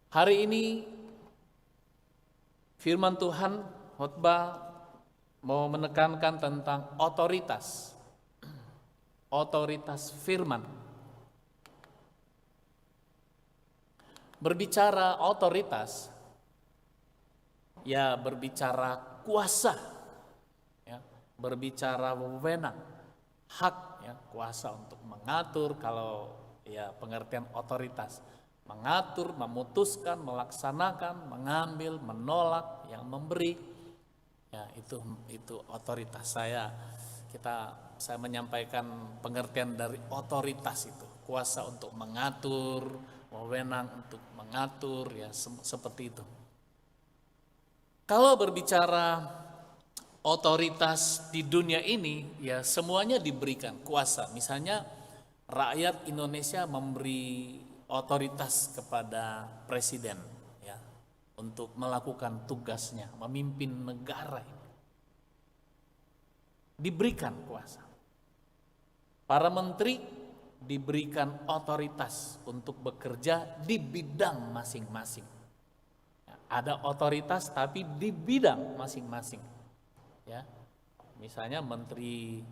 Hari ini firman Tuhan khotbah mau menekankan tentang otoritas firman. Berbicara otoritas, ya berbicara kuasa, ya, berbicara wewenang, hak, ya, kuasa untuk mengatur. Kalau ya pengertian otoritas, mengatur, memutuskan, melaksanakan, mengambil, menolak, yang memberi, ya itu otoritas. Saya menyampaikan pengertian dari otoritas itu, kuasa untuk mengatur, wewenang untuk mengatur, ya seperti itu. Kalau berbicara otoritas di dunia ini, ya semuanya diberikan kuasa. Misalnya rakyat Indonesia memberi otoritas kepada presiden, ya, untuk melakukan tugasnya, memimpin negara ini. Diberikan kuasa. Para menteri diberikan otoritas untuk bekerja di bidang masing-masing. Ada otoritas tapi di bidang masing-masing. Ya, misalnya menteri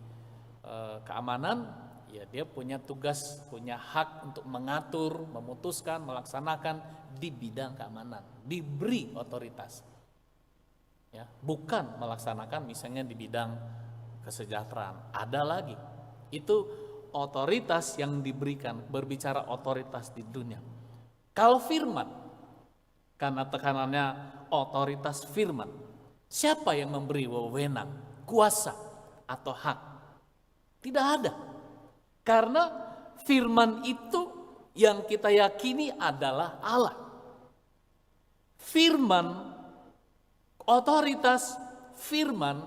keamanan, ya dia punya tugas, punya hak untuk mengatur, memutuskan, melaksanakan di bidang keamanan, diberi otoritas. Ya, bukan melaksanakan misalnya di bidang kesejahteraan. Ada lagi, itu otoritas yang diberikan, berbicara otoritas di dunia. Kalau firman, karena tekanannya otoritas firman, siapa yang memberi wewenang, kuasa, atau hak? Tidak ada. Karena firman itu yang kita yakini adalah Allah. Firman, otoritas firman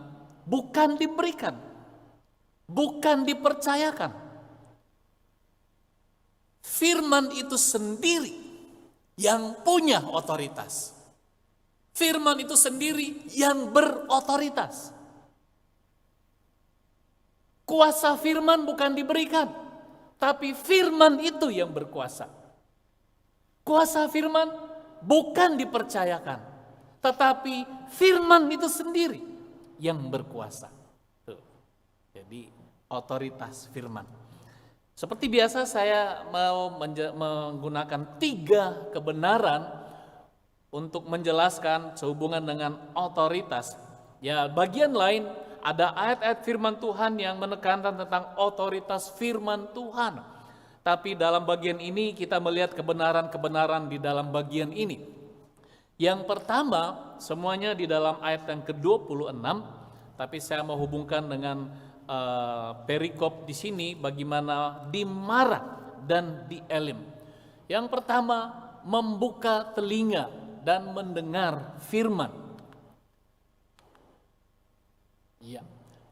bukan diberikan, bukan dipercayakan. Firman itu sendiri yang punya otoritas. Firman itu sendiri yang berotoritas. Kuasa firman bukan diberikan, tapi firman itu yang berkuasa. Kuasa firman bukan dipercayakan, tetapi firman itu sendiri yang berkuasa. Tuh. Jadi otoritas firman. Seperti biasa saya mau menggunakan 3 kebenaran untuk menjelaskan sehubungan dengan otoritas. Ya, bagian lain ada ayat-ayat firman Tuhan yang menekankan tentang otoritas firman Tuhan. Tapi dalam bagian ini kita melihat kebenaran-kebenaran di dalam bagian ini. Yang pertama, semuanya di dalam ayat yang ke-26, tapi saya mau hubungkan dengan perikop di sini bagaimana di Marah dan di Elim. Yang pertama, membuka telinga dan mendengar firman. Ya.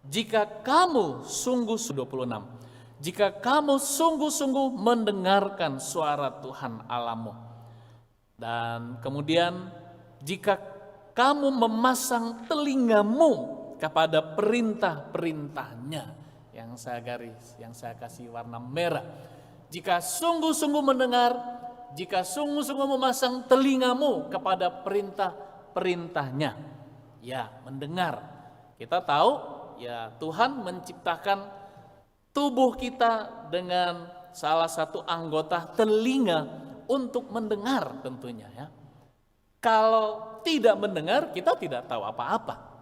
Jika kamu sungguh-sungguh 26, jika kamu sungguh-sungguh mendengarkan suara Tuhan Allahmu, dan kemudian jika kamu memasang telingamu kepada perintah-perintahnya, yang saya garis, yang saya kasih warna merah. Jika sungguh-sungguh mendengar, jika sungguh-sungguh memasang telingamu kepada perintah-perintahnya, ya mendengar. Kita tahu ya Tuhan menciptakan tubuh kita dengan salah satu anggota telinga untuk mendengar tentunya, ya. Kalau tidak mendengar, kita tidak tahu apa-apa.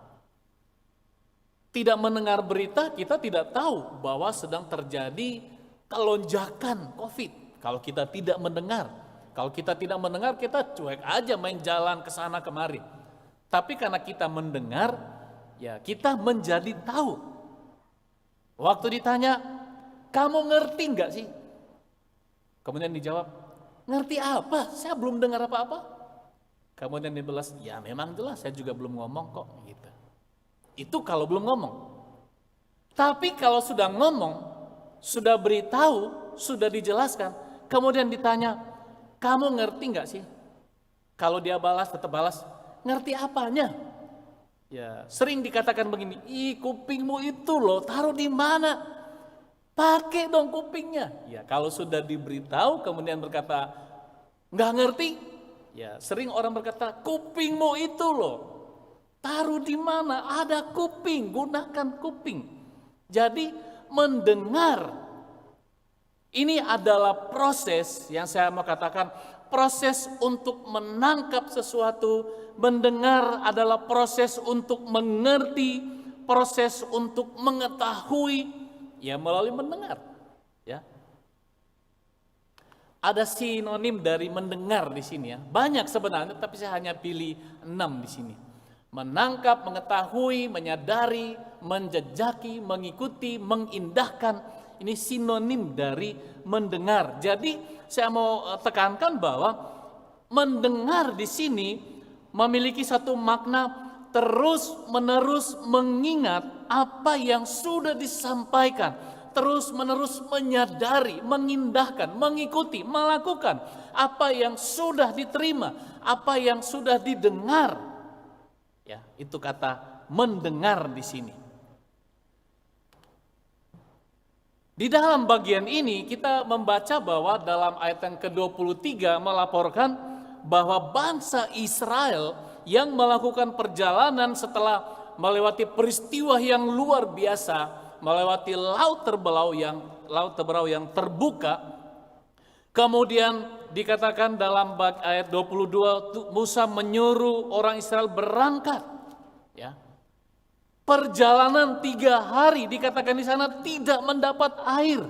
Tidak mendengar berita, kita tidak tahu bahwa sedang terjadi kelonjakan COVID. Kalau kita tidak mendengar, kita cuek aja main jalan ke sana kemari. Tapi karena kita mendengar, ya kita menjadi tahu. Waktu ditanya, kamu ngerti enggak sih? Kemudian dijawab, ngerti apa? Saya belum dengar apa-apa. Kemudian dibalas, ya memang jelas saya juga belum ngomong kok, gitu. Itu kalau belum ngomong. Tapi kalau sudah ngomong, sudah beritahu, sudah dijelaskan, kemudian ditanya, kamu ngerti enggak sih? Kalau dia balas, tetap balas, ngerti apanya? Ya, sering dikatakan begini, kupingmu itu loh, taruh di mana? Pakai dong kupingnya. Ya, kalau sudah diberitahu kemudian berkata, nggak ngerti, Ya, sering orang berkata, kupingmu itu loh, taruh di mana? Ada kuping, gunakan kuping. Jadi mendengar ini adalah proses yang saya mau katakan, proses untuk menangkap sesuatu. Mendengar adalah proses untuk mengerti, proses untuk mengetahui, ya melalui mendengar. Ya. Ada sinonim dari mendengar di sini ya. Banyak sebenarnya, tapi saya hanya pilih 6 di sini. Menangkap, mengetahui, menyadari, menjejaki, mengikuti, mengindahkan. Ini sinonim dari mendengar. Jadi saya mau tekankan bahwa mendengar di sini memiliki satu makna terus-menerus mengingat apa yang sudah disampaikan. Terus-menerus menyadari, mengindahkan, mengikuti, melakukan apa yang sudah diterima, apa yang sudah didengar. Ya, itu kata mendengar di sini. Di dalam bagian ini kita membaca bahwa dalam ayat yang ke-23 melaporkan bahwa bangsa Israel yang melakukan perjalanan setelah melewati peristiwa yang luar biasa, melewati laut terbelau yang terbuka. Kemudian dikatakan dalam ayat 22 Musa menyuruh orang Israel berangkat. Ya. Perjalanan 3 hari dikatakan di sana tidak mendapat air.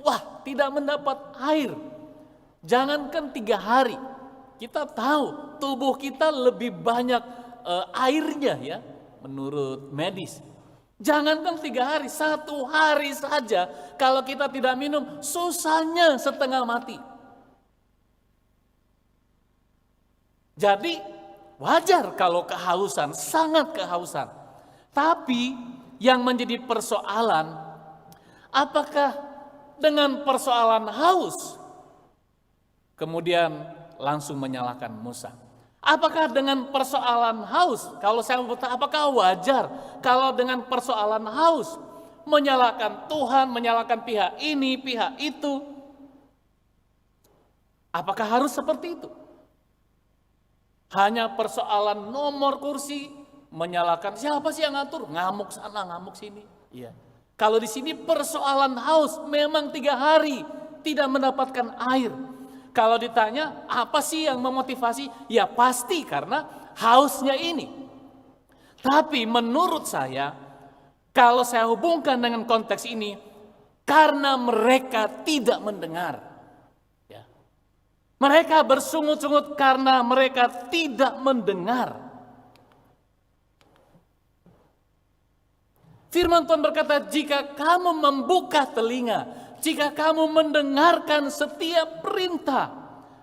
Wah, tidak mendapat air. Jangankan 3 hari. Kita tahu tubuh kita lebih banyak airnya ya menurut medis. Jangankan 3 hari, 1 hari saja kalau kita tidak minum susahnya setengah mati. Jadi wajar kalau kehausan, sangat kehausan. Tapi yang menjadi persoalan, apakah dengan persoalan haus kemudian langsung menyalahkan Musa? Apakah dengan persoalan haus, kalau saya bertanya, apakah wajar kalau dengan persoalan haus menyalahkan Tuhan, menyalahkan pihak ini, pihak itu? Apakah harus seperti itu? Hanya persoalan nomor kursi, menyalahkan siapa sih yang ngatur? Ngamuk sana, ngamuk sini. Iya. Kalau di sini persoalan haus, memang 3 hari tidak mendapatkan air. Kalau ditanya apa sih yang memotivasi? Ya pasti karena hausnya ini. Tapi menurut saya, kalau saya hubungkan dengan konteks ini, karena mereka tidak mendengar. Ya. Mereka bersungut-sungut karena mereka tidak mendengar. Firman Tuhan berkata, jika kamu membuka telinga, jika kamu mendengarkan setiap perintah,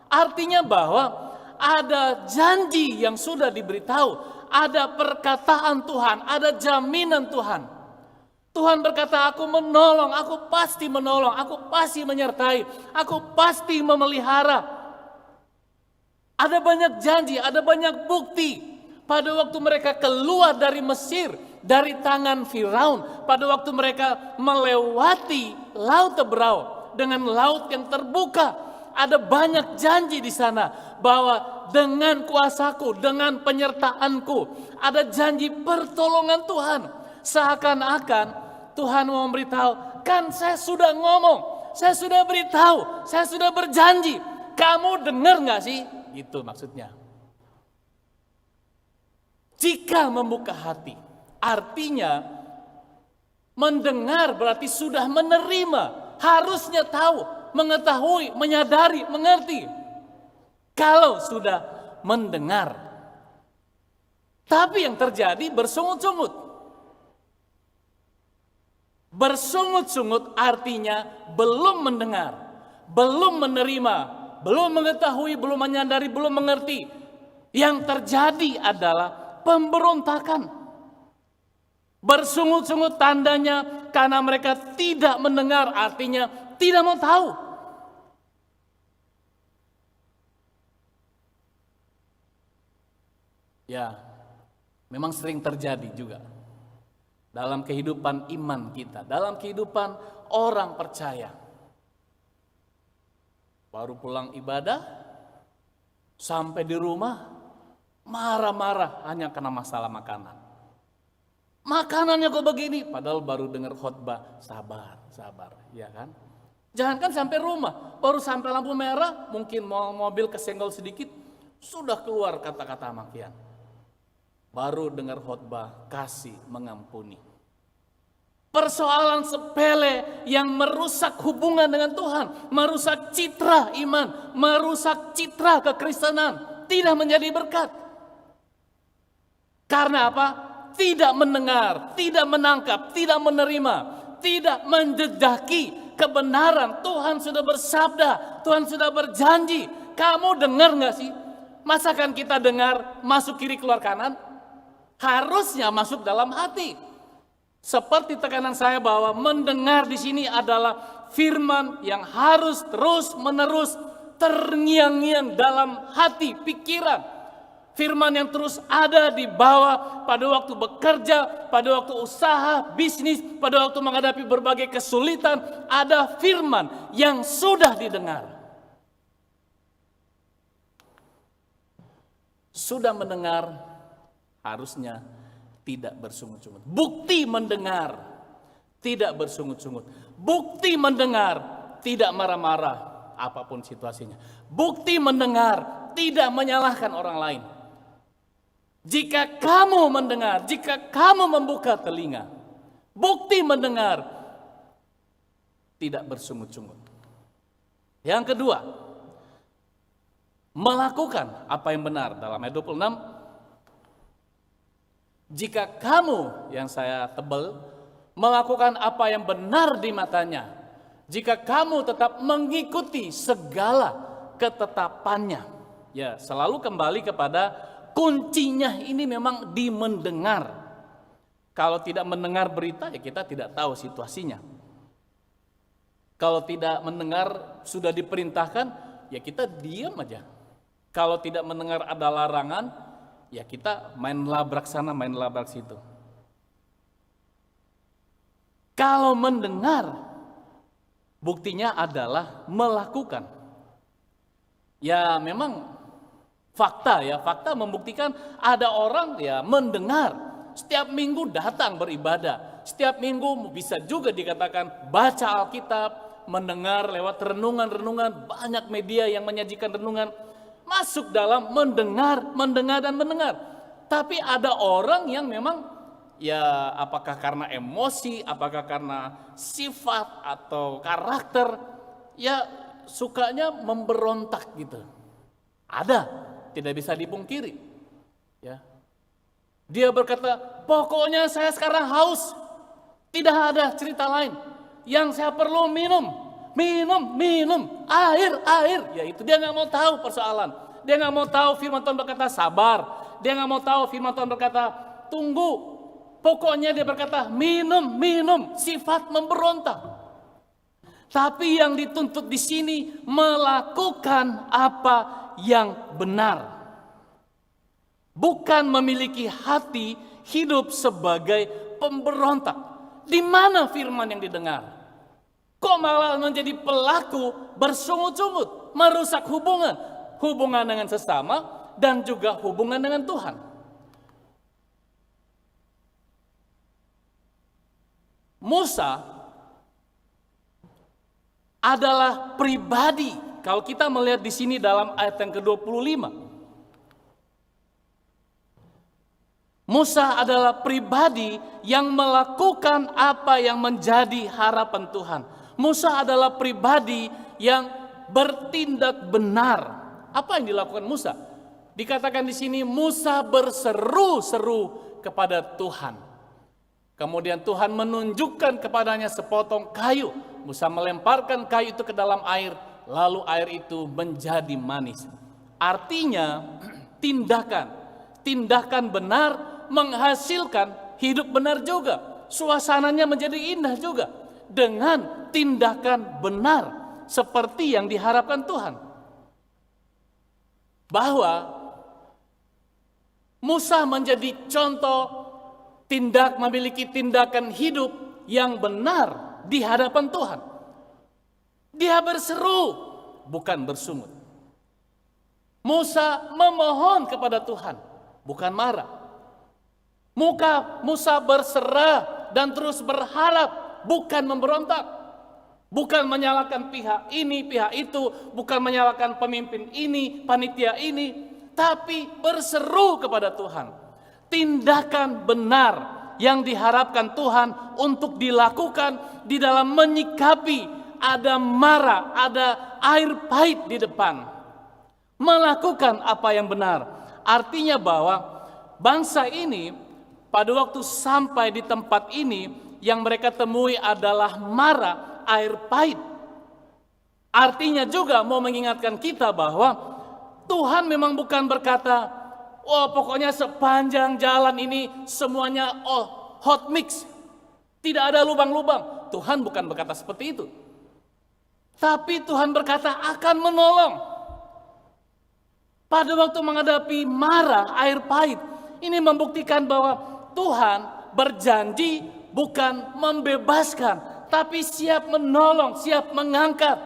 artinya bahwa ada janji yang sudah diberitahu, ada perkataan Tuhan, ada jaminan Tuhan. Tuhan berkata, aku menolong, aku pasti menolong, aku pasti menyertai, aku pasti memelihara. Ada banyak janji, ada banyak bukti. Pada waktu mereka keluar dari Mesir, dari tangan Firaun, pada waktu mereka melewati laut Teberau dengan laut yang terbuka, ada banyak janji di sana bahwa dengan kuasaku, dengan penyertaanku, ada janji pertolongan Tuhan. Seakan-akan Tuhan mau memberitahu, kan saya sudah ngomong, saya sudah beritahu, saya sudah berjanji, kamu dengar nggak sih? Itu maksudnya. Jika membuka hati, artinya mendengar berarti sudah menerima, harusnya tahu, mengetahui, menyadari, mengerti. Kalau sudah mendengar. Tapi yang terjadi bersungut-sungut. Bersungut-sungut artinya belum mendengar, belum menerima, belum mengetahui, belum menyadari, belum mengerti. Yang terjadi adalah pemberontakan. Bersungut-sungut tandanya karena mereka tidak mendengar, artinya tidak mau tahu. Ya, memang sering terjadi juga dalam kehidupan iman kita, dalam kehidupan orang percaya. Baru pulang ibadah, Sampai di rumah marah-marah hanya karena masalah makanan. Makanannya kok begini, padahal baru dengar khotbah, sabar, ya kan? Jangankan sampai rumah, baru sampai lampu merah, mungkin mobil kesenggol sedikit, sudah keluar kata-kata makian. Baru dengar khotbah, kasih mengampuni. Persoalan sepele yang merusak hubungan dengan Tuhan, merusak citra iman, merusak citra kekristenan, tidak menjadi berkat. Karena apa? Tidak mendengar, tidak menangkap, tidak menerima, tidak menjejaki kebenaran. Tuhan sudah bersabda, Tuhan sudah berjanji. Kamu dengar gak sih? Masakan kita dengar masuk kiri keluar kanan? Harusnya masuk dalam hati. Seperti tekanan saya bahwa mendengar di sini adalah firman yang harus terus menerus terngiang-ngiang dalam hati, pikiran. Firman yang terus ada di bawah pada waktu bekerja, pada waktu usaha, bisnis, pada waktu menghadapi berbagai kesulitan. Ada firman yang sudah didengar. Sudah mendengar, harusnya tidak bersungut-sungut. Bukti mendengar, tidak bersungut-sungut. Bukti mendengar, tidak marah-marah apapun situasinya. Bukti mendengar, tidak menyalahkan orang lain. Jika kamu mendengar, jika kamu membuka telinga, bukti mendengar, tidak bersungut-sungut. Yang kedua, melakukan apa yang benar. Dalam ayat 26, jika kamu, yang saya tebal, melakukan apa yang benar di matanya, jika kamu tetap mengikuti segala ketetapannya, ya selalu kembali kepada kuncinya ini memang di mendengar. Kalau tidak mendengar berita, ya kita tidak tahu situasinya. Kalau tidak mendengar sudah diperintahkan, ya kita diam aja. Kalau tidak mendengar ada larangan, ya kita main labrak sana, main labrak situ. Kalau mendengar, buktinya adalah melakukan. Ya memang fakta membuktikan ada orang ya mendengar, setiap minggu datang beribadah, setiap minggu bisa juga dikatakan baca Alkitab, mendengar lewat renungan-renungan, banyak media yang menyajikan renungan, masuk dalam mendengar dan mendengar. Tapi ada orang yang memang ya apakah karena emosi, apakah karena sifat atau karakter, ya sukanya memberontak gitu. Ada. Tidak bisa dipungkiri. Ya. Dia berkata, pokoknya saya sekarang haus. Tidak ada cerita lain. Yang saya perlu minum. Air. Ya itu dia nggak mau tahu persoalan. Dia nggak mau tahu firman Tuhan berkata sabar. Dia nggak mau tahu firman Tuhan berkata tunggu. Pokoknya dia berkata minum. Sifat memberontak. Tapi yang dituntut di sini melakukan apa yang benar. Bukan memiliki hati hidup sebagai pemberontak. Di mana firman yang didengar? Kok malah menjadi pelaku bersungut-sungut, merusak hubungan dengan sesama dan juga hubungan dengan Tuhan. Musa adalah pribadi. Kalau kita melihat di sini dalam ayat yang ke-25, Musa adalah pribadi yang melakukan apa yang menjadi harapan Tuhan. Musa adalah pribadi yang bertindak benar. Apa yang dilakukan Musa? Dikatakan di sini Musa berseru-seru kepada Tuhan. Kemudian Tuhan menunjukkan kepadanya sepotong kayu. Musa melemparkan kayu itu ke dalam air. Lalu air itu menjadi manis. Artinya tindakan benar menghasilkan hidup benar juga. Suasananya menjadi indah juga dengan tindakan benar seperti yang diharapkan Tuhan. Bahwa Musa menjadi contoh memiliki tindakan hidup yang benar di hadapan Tuhan. Dia berseru, bukan bersungut. Musa memohon kepada Tuhan, bukan marah. Muka Musa berserah dan terus berharap, bukan memberontak. Bukan menyalahkan pihak ini, pihak itu, bukan menyalahkan pemimpin ini, panitia ini, tapi berseru kepada Tuhan. Tindakan benar yang diharapkan Tuhan untuk dilakukan di dalam menyikapi ada marah, ada air pahit di depan. Melakukan apa yang benar. Artinya bahwa bangsa ini pada waktu sampai di tempat ini yang mereka temui adalah marah, air pahit. Artinya juga mau mengingatkan kita bahwa Tuhan memang bukan berkata, oh pokoknya sepanjang jalan ini semuanya hot mix, tidak ada lubang-lubang. Tuhan bukan berkata seperti itu. Tapi Tuhan berkata akan menolong. Pada waktu menghadapi marah, air pahit, ini membuktikan bahwa Tuhan berjanji bukan membebaskan, tapi siap menolong, siap mengangkat,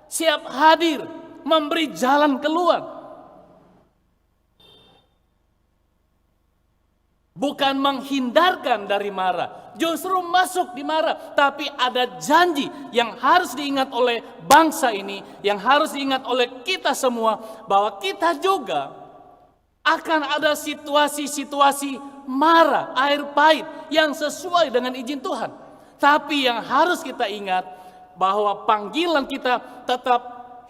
siap hadir, memberi jalan keluar. Bukan menghindarkan dari marah, justru masuk di marah. Tapi ada janji yang harus diingat oleh bangsa ini, yang harus diingat oleh kita semua, bahwa kita juga akan ada situasi-situasi marah, air pahit yang sesuai dengan izin Tuhan. Tapi yang harus kita ingat bahwa panggilan kita tetap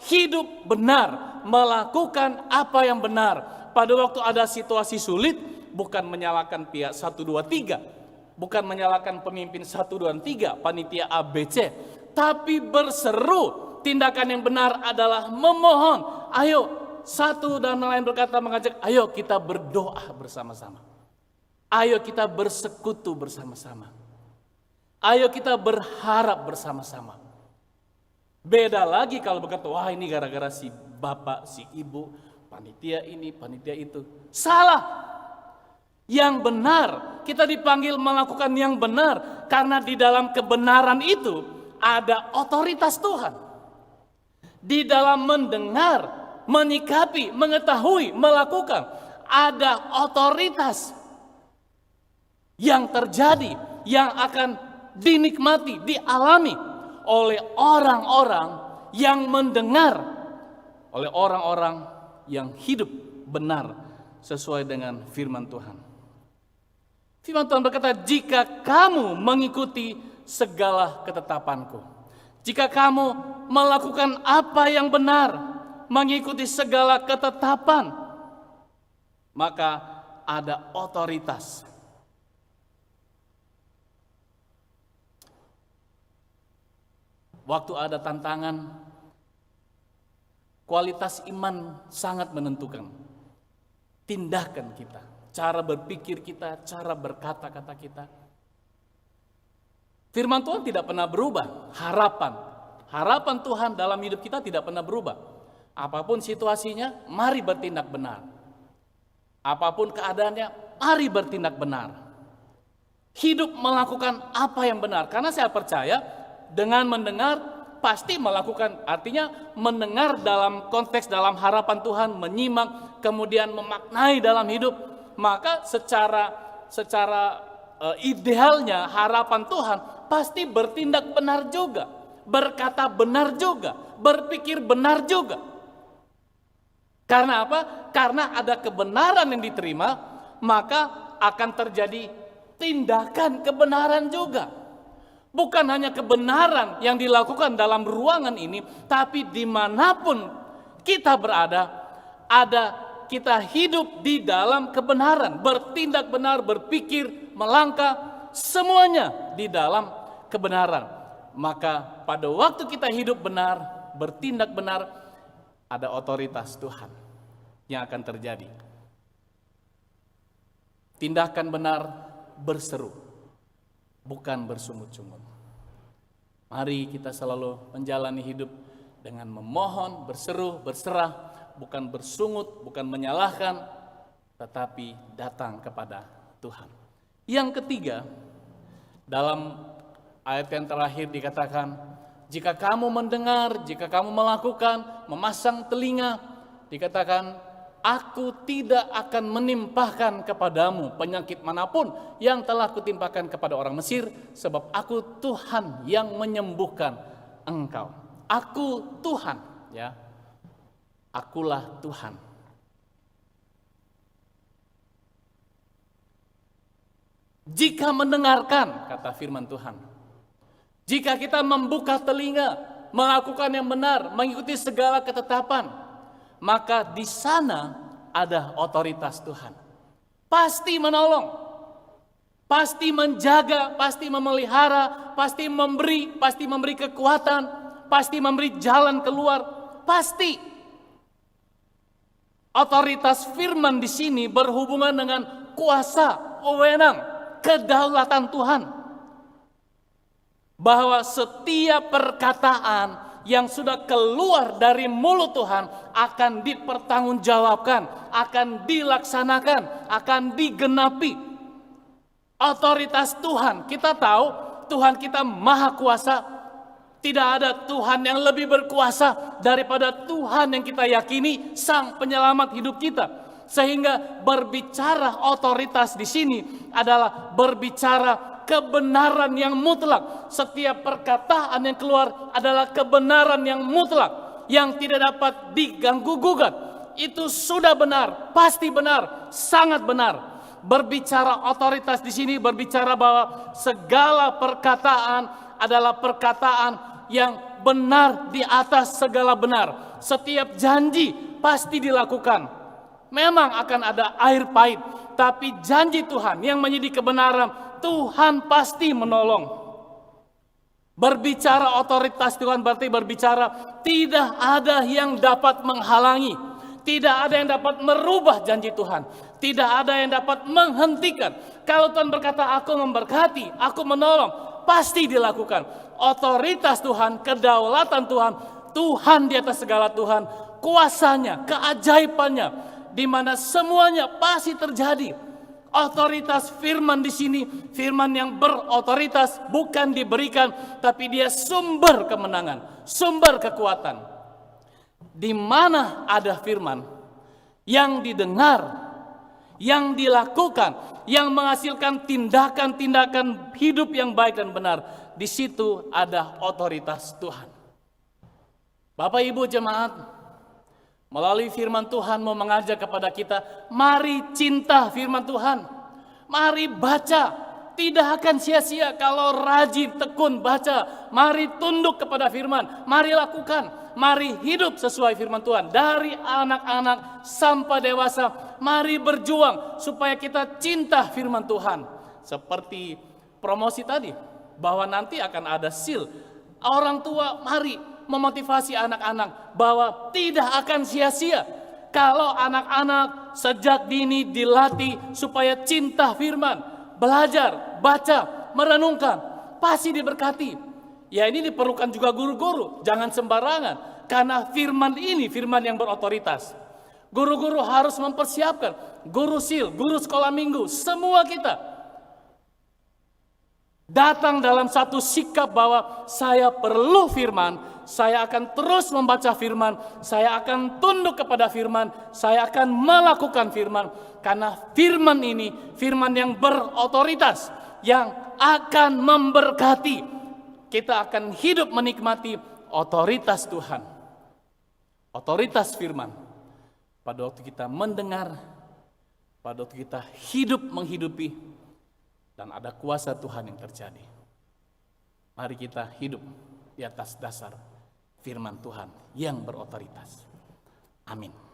hidup benar, melakukan apa yang benar. Pada waktu ada situasi sulit, bukan menyalahkan pihak 1, 2, 3, bukan menyalahkan pemimpin 1, 2, 3, panitia ABC, tapi berseru. Tindakan yang benar adalah memohon. Ayo, satu dan lain berkata mengajak, ayo kita berdoa bersama-sama. Ayo kita bersekutu bersama-sama. Ayo kita berharap bersama-sama. Beda lagi kalau berkata, wah ini gara-gara si bapak, si ibu, panitia ini, panitia itu. Salah. Yang benar, kita dipanggil melakukan yang benar, karena di dalam kebenaran itu ada otoritas Tuhan. Di dalam mendengar, menyikapi, mengetahui, melakukan, ada otoritas yang terjadi, yang akan dinikmati, dialami oleh orang-orang yang mendengar, oleh orang-orang yang hidup benar sesuai dengan firman Tuhan. Firman Tuhan berkata, jika kamu mengikuti segala ketetapanku, jika kamu melakukan apa yang benar, mengikuti segala ketetapan, maka ada otoritas. Waktu ada tantangan, kualitas iman sangat menentukan tindakan kita, cara berpikir kita, cara berkata-kata kita. Firman Tuhan tidak pernah berubah. Harapan Tuhan dalam hidup kita tidak pernah berubah. Apapun situasinya, mari bertindak benar. Apapun keadaannya, mari bertindak benar. Hidup melakukan apa yang benar. Karena saya percaya dengan mendengar pasti melakukan. Artinya mendengar dalam konteks, dalam harapan Tuhan, menyimak, kemudian memaknai dalam hidup. Maka secara idealnya harapan Tuhan pasti bertindak benar juga, berkata benar juga, berpikir benar juga. Karena apa? Karena ada kebenaran yang diterima, maka akan terjadi tindakan kebenaran juga. Bukan hanya kebenaran yang dilakukan dalam ruangan ini, tapi dimanapun kita berada, kita hidup di dalam kebenaran, bertindak benar, berpikir, melangkah, semuanya di dalam kebenaran. Maka pada waktu kita hidup benar, bertindak benar, ada otoritas Tuhan yang akan terjadi. Tindakan benar berseru, bukan bersungut-sungut. Mari kita selalu menjalani hidup dengan memohon, berseru, berserah, bukan bersungut, bukan menyalahkan, tetapi datang kepada Tuhan. Yang ketiga, dalam ayat yang terakhir dikatakan, jika kamu mendengar, jika kamu melakukan, memasang telinga, dikatakan Aku tidak akan menimpahkan kepadamu penyakit manapun yang telah kutimpakan kepada orang Mesir, sebab aku Tuhan yang menyembuhkan engkau. Aku Tuhan, ya. Akulah Tuhan. Jika mendengarkan, kata firman Tuhan, jika kita membuka telinga, melakukan yang benar, mengikuti segala ketetapan, maka di sana ada otoritas Tuhan. Pasti menolong, pasti menjaga, pasti memelihara, pasti memberi kekuatan, pasti memberi jalan keluar, pasti. Otoritas firman di sini berhubungan dengan kuasa, wewenang, kedaulatan Tuhan. Bahwa setiap perkataan yang sudah keluar dari mulut Tuhan akan dipertanggungjawabkan, akan dilaksanakan, akan digenapi. Otoritas Tuhan, kita tahu Tuhan kita maha kuasa. Tidak ada Tuhan yang lebih berkuasa daripada Tuhan yang kita yakini, Sang Penyelamat hidup kita. Sehingga berbicara otoritas di sini adalah berbicara kebenaran yang mutlak. Setiap perkataan yang keluar adalah kebenaran yang mutlak, yang tidak dapat diganggu-gugat. Itu sudah benar, pasti benar, sangat benar. Berbicara otoritas di sini berbicara bahwa segala perkataan adalah perkataan yang benar di atas segala benar. Setiap janji pasti dilakukan. Memang akan ada air pahit, tapi janji Tuhan yang menjadi kebenaran, Tuhan pasti menolong. Berbicara otoritas Tuhan berarti berbicara tidak ada yang dapat menghalangi, tidak ada yang dapat merubah janji Tuhan, tidak ada yang dapat menghentikan. Kalau Tuhan berkata aku memberkati, aku menolong, pasti dilakukan. Otoritas Tuhan, kedaulatan Tuhan, Tuhan di atas segala Tuhan, kuasanya, keajaibannya, di mana semuanya pasti terjadi. Otoritas firman di sini, firman yang berotoritas bukan diberikan, tapi dia sumber kemenangan, sumber kekuatan. Di mana ada firman yang didengar, yang dilakukan, yang menghasilkan tindakan-tindakan hidup yang baik dan benar, di situ ada otoritas Tuhan. Bapak Ibu jemaat, melalui firman Tuhan mau mengajak kepada kita, mari cinta firman Tuhan. Mari baca, tidak akan sia-sia kalau rajin tekun baca. Mari tunduk kepada firman, mari lakukan, mari hidup sesuai firman Tuhan. Dari anak-anak sampai dewasa, mari berjuang supaya kita cinta firman Tuhan. Seperti promosi tadi, bahwa nanti akan ada seal. Orang tua mari memotivasi anak-anak bahwa tidak akan sia-sia kalau anak-anak sejak dini dilatih supaya cinta firman, belajar, baca, merenungkan, pasti diberkati. Ya ini diperlukan juga guru-guru, jangan sembarangan, karena firman ini firman yang berotoritas. Guru-guru harus mempersiapkan, guru sil, guru sekolah minggu, semua kita datang dalam satu sikap bahwa saya perlu firman, saya akan terus membaca firman, saya akan tunduk kepada firman, saya akan melakukan firman. Karena firman ini firman yang berotoritas, yang akan memberkati. Kita akan hidup menikmati otoritas Tuhan, otoritas firman. Pada waktu kita mendengar, pada waktu kita hidup menghidupi, dan ada kuasa Tuhan yang terjadi. Mari kita hidup di atas dasar firman Tuhan yang berotoritas. Amin.